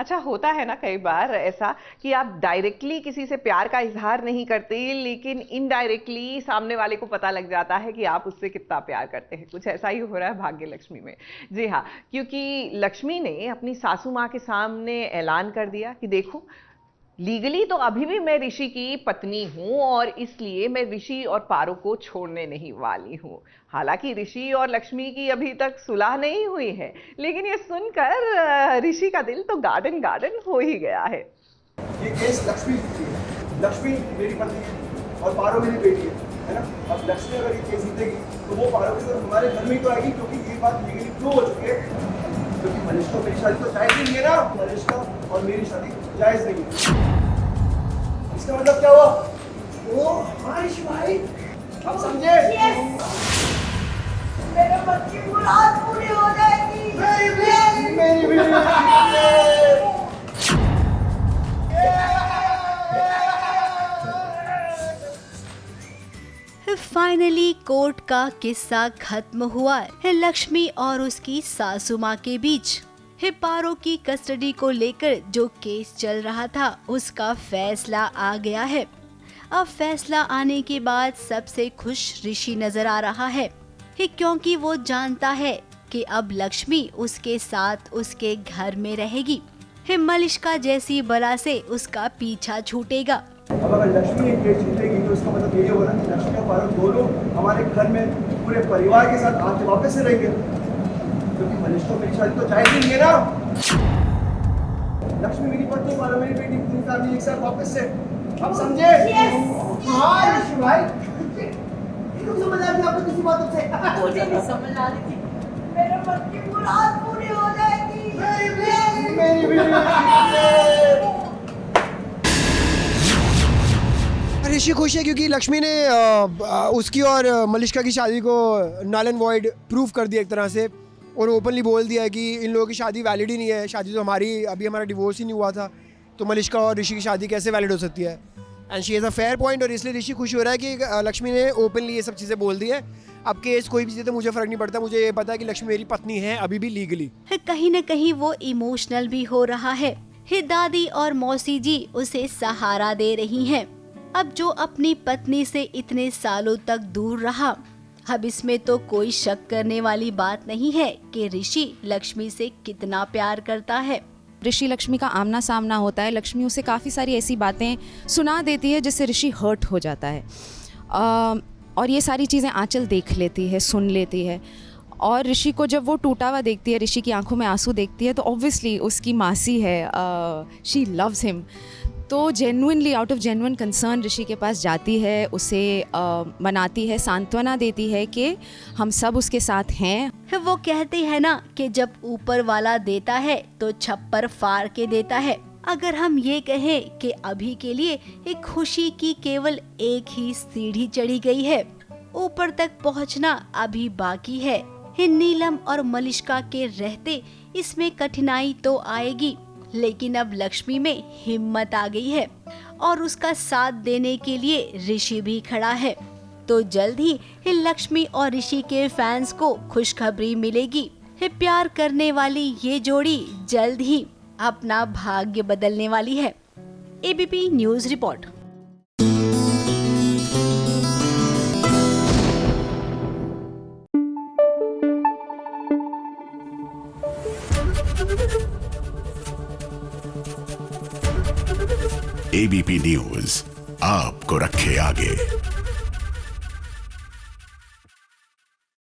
अच्छा, होता है ना कई बार ऐसा कि आप डायरेक्टली किसी से प्यार का इजहार नहीं करते, लेकिन इनडायरेक्टली सामने वाले को पता लग जाता है कि आप उससे कितना प्यार करते हैं। कुछ ऐसा ही हो रहा है भाग्य लक्ष्मी में। जी हाँ, क्योंकि लक्ष्मी ने अपनी सासू माँ के सामने ऐलान कर दिया कि देखो, लीगली तो अभी भी मैं ऋषि की पत्नी हूं और इसलिए मैं ऋषि और पारो को छोड़ने नहीं वाली हूं। हालांकि ऋषि और लक्ष्मी की अभी तक सुलह नहीं हुई है, लेकिन ये सुनकर ऋषि का दिल तो गार्डन गार्डन हो ही गया है। ये केस लक्ष्मी जीती है। लक्ष्मी मेरी पत्नी है और पारो मेरी बेटी है ना। अब लक्ष्मी अगर ये केस जीतेगी तो वो पारो की तरफ हमारे घर में ही तो आएगी, क्योंकि ये बात लीगली प्रूव हो चुकी है। क्योंकि मनीष मेरी शादी तो जायज नहीं है ना, मनीष और मेरी शादी जायज नहीं है। इसका मतलब क्या हुआ? ओ मनीष भाई, आप समझे? मेरे बच्चे की मुराद पूरी हो जाएगी। मेरी भी। फाइनली कोर्ट का किस्सा खत्म हुआ है लक्ष्मी और उसकी सासू माँ के बीच। पारो की कस्टडी को लेकर जो केस चल रहा था उसका फैसला आ गया है। अब फैसला आने के बाद सबसे खुश ऋषि नजर आ रहा है, क्योंकि वो जानता है कि अब लक्ष्मी उसके साथ उसके घर में रहेगी। मलिष्का जैसी बला से उसका पीछा छूटेगा। अब अगर लक्ष्मी एक केस जीतेगी तो इसका मतलब यही होगा कि लक्ष्मी और पारो दोनों हमारे घर में पूरे परिवार के साथ आके वापस से रहेंगे, क्योंकि मनीष को मेरी शादी तो जायज नहीं है ना। लक्ष्मी मेरी पत्नी, पारो मेरी बेटी, पूरी फैमिली एक साथ वापस से। अब समझे? हाँ ऋषि भाई, तुम समझ आ रही आपको किसी बात से? मुझे नहीं समझ आ रही थी। मेरे बच्चे की मुराद पूरी हो जाएगी। मेरी भी। ऋषि खुश है क्योंकि लक्ष्मी ने उसकी और मलिष्का की शादी को नल एंड वॉइड प्रूव कर दिया एक तरह से, और ओपनली बोल दिया है कि इन लोगों की शादी वैलिड ही नहीं है। शादी तो अभी हमारा डिवोर्स ही नहीं हुआ था, तो मलिष्का और ऋषि की शादी कैसे वैलिड हो सकती है? And she is a fair point, और इसलिए ऋषि खुश हो रहा है कि लक्ष्मी ने ओपनली ये सब चीज़ें बोल दी है। अब केस कोई भी जीते मुझे फ़र्क नहीं पड़ता, मुझे ये पता है कि लक्ष्मी मेरी पत्नी है अभी भी लीगली। कहीं न कहीं वो इमोशनल भी हो रहा है। दादी और मौसी जी उसे सहारा दे रही हैं। अब जो अपनी पत्नी से इतने सालों तक दूर रहा, अब इसमें तो कोई शक करने वाली बात नहीं है कि ऋषि लक्ष्मी से कितना प्यार करता है। ऋषि लक्ष्मी का आमना सामना होता है। लक्ष्मी उसे काफ़ी सारी ऐसी बातें सुना देती है जिससे ऋषि हर्ट हो जाता है, और ये सारी चीज़ें आंचल देख लेती है, सुन लेती है। और ऋषि को जब वो टूटा हुआ देखती है, ऋषि की आंखों में आंसू देखती है, तो ऑब्वियसली उसकी मासी है, शी लव्स हिम, तो genuinely out of genuine concern Rishi के पास जाती है, उसे मनाती है, सांत्वना देती है कि हम सब उसके साथ हैं। वो कहती है ना कि जब ऊपर वाला देता है तो छप्पर फाड़ के देता है। अगर हम ये कहें कि अभी के लिए एक खुशी की केवल एक ही सीढ़ी चढ़ी गई है, ऊपर तक पहुंचना अभी बाकी है। नीलम और मलिष्का के रहते इसमें कठिनाई तो आएगी, लेकिन अब लक्ष्मी में हिम्मत आ गई है और उसका साथ देने के लिए ऋषि भी खड़ा है। तो जल्द ही लक्ष्मी और ऋषि के फैंस को खुशखबरी मिलेगी। प्यार करने वाली ये जोड़ी जल्द ही अपना भाग्य बदलने वाली है। ABP news report. ABP news आपको रखे आगे।